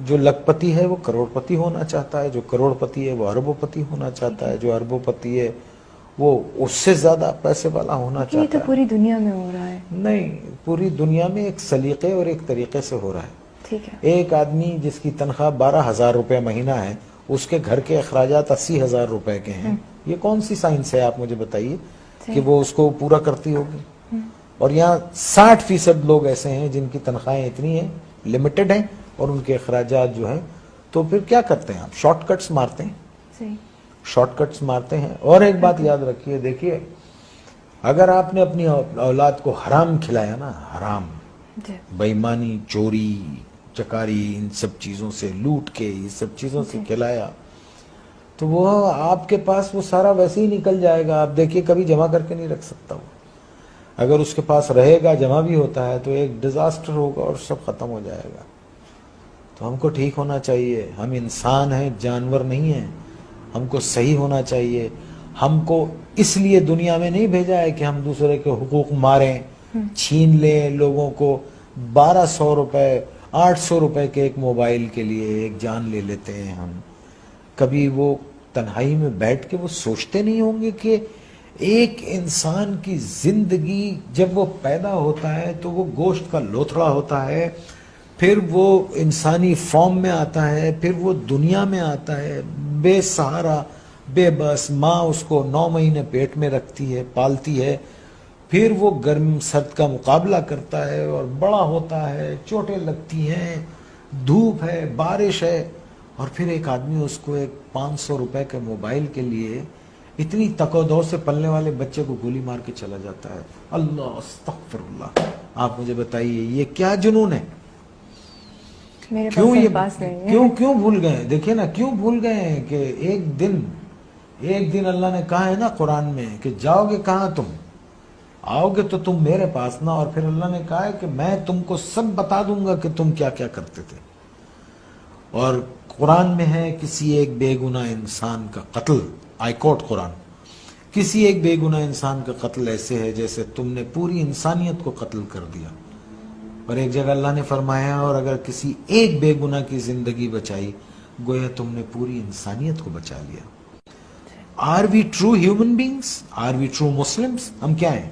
جو لکھپتی ہے وہ کروڑپتی ہونا چاہتا ہے، جو کروڑپتی ہے وہ اربوپتی ہونا چاہتا ہے، جو اربوپتی ہے وہ اس سے زیادہ پیسے والا ہونا یہ چاہتا تو ہے. پوری دنیا میں ہو رہا ہے. نہیں، پوری دنیا میں ایک سلیقے اور ایک طریقے سے ہو رہا ہے. ٹھیک ہے. ایک آدمی جس کی تنخواہ 12,000 روپے مہینہ ہے، اس کے گھر کے اخراجات 80,000 روپے کے ہیں. یہ کون سی سائنس ہے آپ مجھے بتائیے کہ وہ اس کو پورا کرتی ہوگی؟ اور یہاں 60% لوگ ایسے ہیں جن کی تنخواہیں اتنی ہیں، لمیٹڈ ہیں، اور ان کے اخراجات جو ہیں. تو پھر کیا کرتے ہیں آپ؟ شارٹ کٹس مارتے ہیں. صحیح. شارٹ کٹس مارتے ہیں. اور ایک بات یاد رکھیے، دیکھیے اگر آپ نے اپنی اولاد کو حرام کھلایا نا، حرام، بے ایمانی، چوری چکاری، ان سب چیزوں سے لوٹ کے، یہ سب چیزوں سے کھلایا، تو وہ آپ کے پاس وہ سارا ویسے ہی نکل جائے گا. آپ دیکھیے کبھی جمع کر کے نہیں رکھ سکتا وہ. اگر اس کے پاس رہے گا، جمع بھی ہوتا ہے، تو ایک ڈیزاسٹر ہوگا اور سب ختم ہو جائے گا. تو ہم کو ٹھیک ہونا چاہیے. ہم انسان ہیں، جانور نہیں ہیں. ہم کو صحیح ہونا چاہیے. ہم کو اس لیے دنیا میں نہیں بھیجا ہے کہ ہم دوسرے کے حقوق ماریں، چھین لیں لوگوں کو. 1200 روپے 800 روپے کے ایک موبائل کے لیے ایک جان لے لیتے ہیں ہم. کبھی وہ تنہائی میں بیٹھ کے وہ سوچتے نہیں ہوں گے کہ ایک انسان کی زندگی جب وہ پیدا ہوتا ہے تو وہ گوشت کا لوتھڑا ہوتا ہے، پھر وہ انسانی فارم میں آتا ہے، پھر وہ دنیا میں آتا ہے بے سہارا، بے بس. ماں اس کو 9 مہینے پیٹ میں رکھتی ہے، پالتی ہے، پھر وہ گرم سرد کا مقابلہ کرتا ہے اور بڑا ہوتا ہے، چوٹیں لگتی ہیں، دھوپ ہے، بارش ہے، اور پھر ایک آدمی اس کو ایک 500 روپے کے موبائل کے لیے اتنی تک و دو سے پلنے والے بچے کو گولی مار کے چلا جاتا ہے. اللہ استغفر اللہ. آپ مجھے بتائیے یہ کیا جنون ہے؟ کیوں یہ کیوں بھول گئے؟ دیکھیں نا، کیوں بھول گئے ہیں کہ ایک دن اللہ نے کہا ہے نا قرآن میں کہ جاؤ گے کہاں تم؟ آؤ گے تو تم میرے پاس نا. اور پھر اللہ نے کہا ہے کہ میں تم کو سب بتا دوں گا کہ تم کیا کیا کرتے تھے. اور قرآن میں ہے کسی ایک بے گناہ انسان کا قتل، آئی کوٹ قرآن، کسی ایک بے گناہ انسان کا قتل ایسے ہے جیسے تم نے پوری انسانیت کو قتل کر دیا. اور ایک جگہ اللہ نے فرمایا اور اگر کسی ایک بے گناہ کی زندگی بچائی گویا تم نے پوری انسانیت کو بچا لیا. Are we true human beings? Are we true Muslims? ہم کیا ہیں؟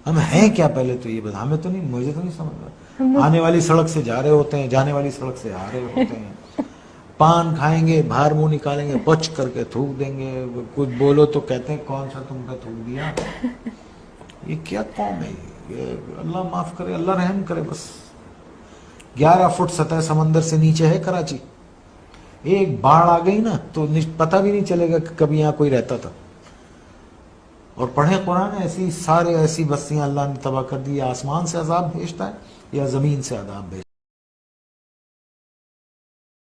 ہم ہیں کیا؟ پہلے تو یہ بتا. ہمیں تو نہیں، مجھے تو نہیں سمجھ رہا. آنے والی سڑک سے جا رہے ہوتے ہیں، جانے والی سڑک سے آ رہے ہوتے ہیں. پان کھائیں گے، باہر منہ نکالیں گے، پچ کر کے تھوک دیں گے. کچھ بولو تو کہتے ہیں کون سا تم کا تھوک دیا. یہ کیا قوم ہے یہ؟ اللہ معاف کرے، اللہ رحم کرے. بس 11 فٹ سطح سمندر سے نیچے ہے کراچی. ایک باڑھ آ گئی نا تو پتہ بھی نہیں چلے گا کہ کبھی یہاں کوئی رہتا تھا. اور پڑھیں قرآن، ایسی بستیاں اللہ نے تباہ کر دی. یا آسمان سے عذاب بھیجتا ہے یا زمین سے عذاب بھیجتا ہے.